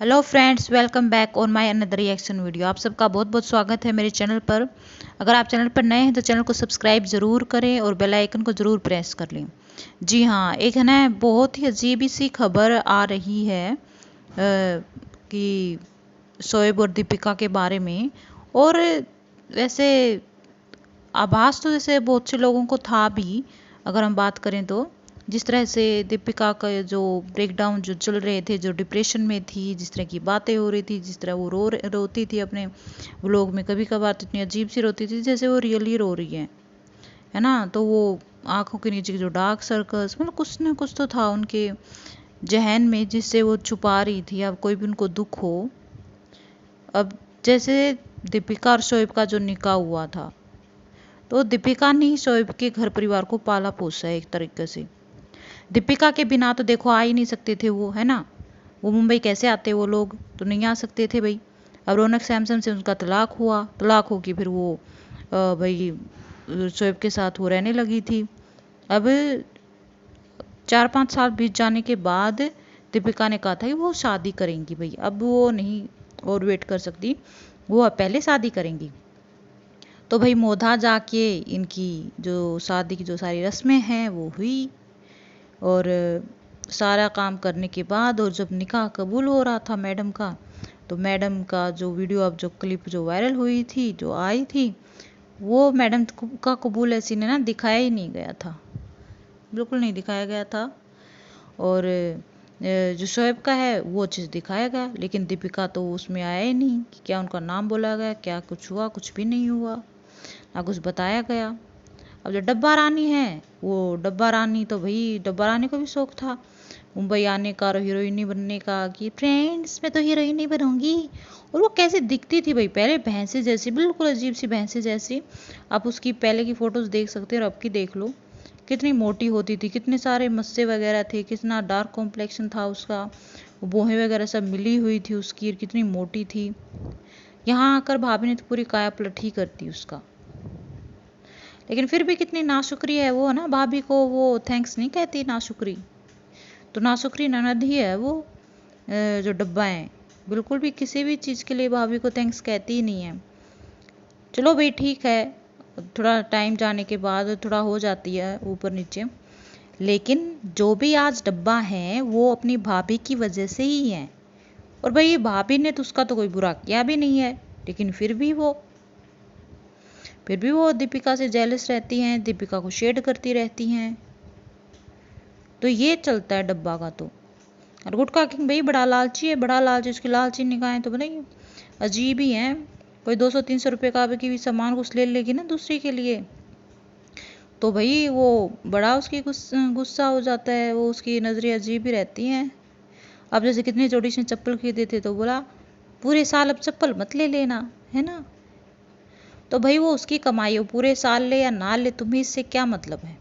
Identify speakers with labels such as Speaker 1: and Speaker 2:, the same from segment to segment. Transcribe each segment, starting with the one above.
Speaker 1: Hello friends, welcome back on my another reaction video. आप सबका बहुत बहुत स्वागत है मेरे चैनल पर। अगर आप चैनल पर नए हैं तो चैनल को सब्सक्राइब ज़रूर करें और बेल आइकन को ज़रूर प्रेस कर लें। जी हाँ, एक है ना बहुत ही अजीब सी खबर आ रही है कि शोएब और दीपिका के बारे में। और वैसे आभास तो जैसे बहुत से लोगों को था भी, अगर हम बात करें तो जिस तरह से दीपिका का जो ब्रेकडाउन जो चल रहे थे, जो डिप्रेशन में थी, जिस तरह की बातें हो रही थी, जिस तरह वो रोती थी अपने व्लॉग में, कभी कभार तो इतनी अजीब सी रोती थी जैसे वो रियली रो रही है ना। तो वो आंखों के नीचे जो डार्क सर्कल्स, मतलब कुछ ना कुछ तो था उनके जहन में जिससे वो छुपा रही थी। अब कोई भी उनको दुख हो, अब जैसे दीपिका और शोएब का जो निकाह हुआ था, तो दीपिका ने ही शोएब के घर परिवार को पाला पोसा है एक तरीके से। दीपिका के बिना तो देखो आ ही नहीं सकते थे वो, है ना। वो मुंबई कैसे आते, वो लोग तो नहीं आ सकते थे भाई। अब रौनक सैमसन से उनका तलाक हुआ, तलाक हो कि फिर वो भाई शोएब के साथ वो रहने लगी थी। अब 4-5 साल बीत जाने के बाद दीपिका ने कहा था कि वो शादी करेंगी भाई, अब वो नहीं और वेट कर सकती, वो अब पहले शादी करेंगी। तो भाई मोधा जाके इनकी जो शादी की जो सारी रस्में हैं वो हुई, और सारा काम करने के बाद और जब निकाह कबूल हो रहा था मैडम का, तो मैडम का जो वीडियो, अब जो क्लिप जो वायरल हुई थी, जो आई थी, वो मैडम का कबूल ऐसी ने ना दिखाया ही नहीं गया था, बिल्कुल नहीं दिखाया गया था। और जो शोएब का है वो चीज़ दिखाया गया, लेकिन दीपिका तो उसमें आया ही नहीं कि क्या उनका नाम बोला गया, क्या कुछ हुआ, कुछ भी नहीं हुआ, ना कुछ बताया गया। अब जो डब्बा रानी है, वो डब्बा रानी तो भाई डब्बा रानी को भी शौक था मुंबई आने का और हीरोइनी बनने का, कि फ्रेंड्स मैं तो हीरोइनी बनूंगी। और वो कैसे दिखती थी भाई, पहले भैंसे जैसी, बिल्कुल अजीब सी भैंसे जैसी। आप उसकी पहले की फोटोज देख सकते हो और अब की देख लो, कितनी मोटी होती थी, कितने सारे मस्से वगैरह थे, कितना डार्क कॉम्प्लेक्शन था उसका, बोहें वगैरह सब मिली हुई थी उसकी, और कितनी मोटी थी। यहाँ आकर भाभी ने तो पूरी काया पलट ही करती उसका। लेकिन फिर भी कितनी नाशुक्री है वो, ना भाभी को वो थैंक्स नहीं कहती, नाशुक्री तो नाशुक्री ननद ही है वो। जो डब्बा है बिल्कुल भी किसी भी चीज़ के लिए भाभी को थैंक्स कहती ही नहीं है। चलो भाई ठीक है, थोड़ा टाइम जाने के बाद थोड़ा हो जाती है ऊपर नीचे, लेकिन जो भी आज डब्बा है वो अपनी भाभी की वजह से ही है। और भाई भाभी ने तो उसका तो कोई बुरा किया भी नहीं है, लेकिन फिर भी वो दीपिका से जेलस रहती हैं, दीपिका को शेड करती रहती हैं। तो ये चलता है डब्बा का तो। और गुटखा किंग भाई बड़ा लालची है, बड़ा लालची, उसकी लालची निगाहें तो बताइए अजीब ही हैं। कोई 200-300 रुपये का भी सामान कुछ ले लेगी ना दूसरी के लिए, तो भाई वो बड़ा उसकी गुस्सा हो जाता है, वो उसकी नज़रें अजीब ही रहती हैं। अब जैसे कितनी जोड़ी से चप्पल खरीदे थे, तो बोला पूरे साल अब चप्पल मत ले लेना, है ना। तो भाई वो उसकी कमाई हो, पूरे साल ले या ना ले, तुम्हें इससे क्या मतलब है।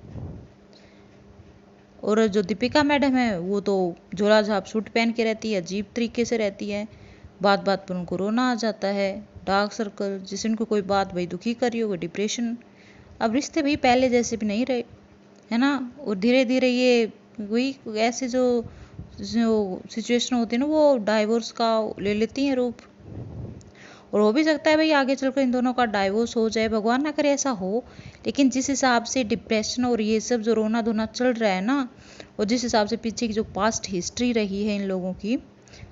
Speaker 1: और जो दीपिका मैडम है वो तो झोला झाप सूट पहन के रहती है, अजीब तरीके से रहती है, बात बात पर उनको रोना आ जाता है, डार्क सर्कल, जिससे उनको कोई बात भाई दुखी कर रही हो, डिप्रेशन। अब रिश्ते भाई पहले जैसे भी नहीं रहे, है ना। और धीरे धीरे ये वही ऐसे जो सिचुएशन होती है ना, वो डाइवोर्स का ले लेती हैं रूप। और हो भी सकता है भाई आगे चलकर इन दोनों का डाइवोर्स हो जाए, भगवान ना करे ऐसा हो। लेकिन जिस हिसाब से डिप्रेशन और ये सब जो रोना धोना चल रहा है ना, और जिस हिसाब से पीछे की जो पास्ट हिस्ट्री रही है इन लोगों की,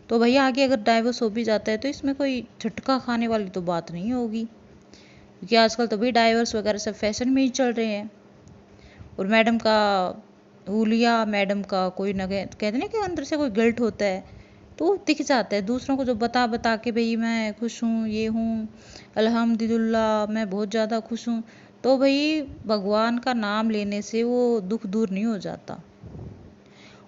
Speaker 1: तो भैया आगे अगर डाइवोर्स हो भी जाता है तो इसमें कोई झटका खाने वाली तो बात नहीं होगी, क्योंकि आजकल तो भाई डाइवोर्स वगैरह सब फैशन में ही चल रहे हैं। और मैडम का हुलिया, मैडम का कोई ना कहते ना कि अंदर से कोई गिल्ट होता है, तो दिख जाता है दूसरों को, जो बता बता के भाई मैं खुश हूँ, ये हूँ, अल्हम्दुलिल्लाह मैं बहुत ज़्यादा खुश हूँ। तो भाई भगवान का नाम लेने से वो दुख दूर नहीं हो जाता।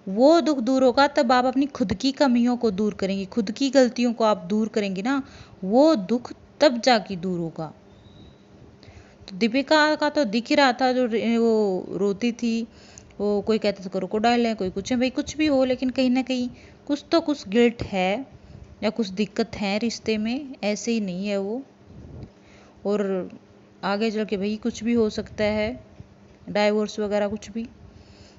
Speaker 1: वो दुख दूर होगा तब आप अपनी खुद की कमियों को दूर करेंगी, खुद की गलतियों को आप दूर करेंगी ना, वो दुख तब जाके दूर होगा। तो दीपिका का तो दिख ही रहा था, जो वो रोती थी, वो कोई कहता था क्रोकोडाइल है, कोई कुछ है, भाई कुछ भी हो, लेकिन कहीं ना कहीं कुछ तो कुछ गिल्ट है या कुछ दिक्कत है रिश्ते में, ऐसे ही नहीं है वो। और आगे चल के भाई कुछ भी हो सकता है, डाइवोर्स वगैरह कुछ भी,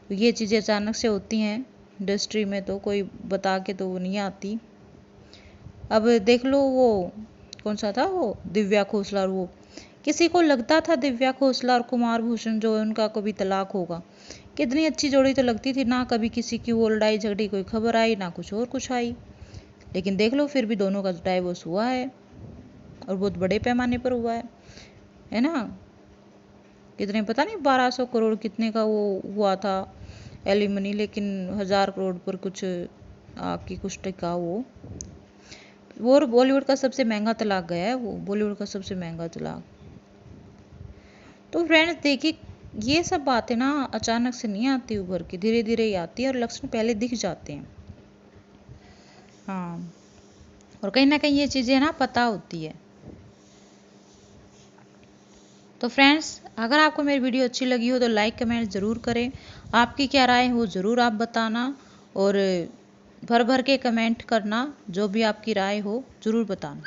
Speaker 1: तो ये चीज़ें अचानक से होती हैं इंडस्ट्री में, तो कोई बता के तो वो नहीं आती। अब देख लो वो कौन सा था, वो दिव्या खोसला, और वो किसी को लगता था दिव्या खोसला और कुमार भूषण जो है उनका कभी तलाक होगा। कितनी अच्छी जोड़ी तो लगती थी ना, कभी किसी की वो लड़ाई झगड़ी कोई खबर आई ना कुछ और कुछ आई। लेकिन देख लो फिर भी दोनों का डाइवोर्स हुआ है, और बहुत बड़े पैमाने पर हुआ है ना। कितने पता नहीं 1200 करोड़ कितने का वो हुआ था एलिमनी, लेकिन 1000 करोड़ पर कुछ आपकी कुछ टिका वो बॉलीवुड का सबसे महंगा तलाक गया है, वो बॉलीवुड का सबसे महंगा तलाक। तो फ्रेंड्स देखिए, ये सब बातें ना अचानक से नहीं आती उभर के, धीरे धीरे ही आती है और लक्षण पहले दिख जाते हैं। हाँ, और कहीं ना कहीं ये चीज़ें ना पता होती है। तो फ्रेंड्स अगर आपको मेरी वीडियो अच्छी लगी हो तो लाइक कमेंट ज़रूर करें, आपकी क्या राय है वो ज़रूर आप बताना, और भर भर के कमेंट करना, जो भी आपकी राय हो ज़रूर बताना।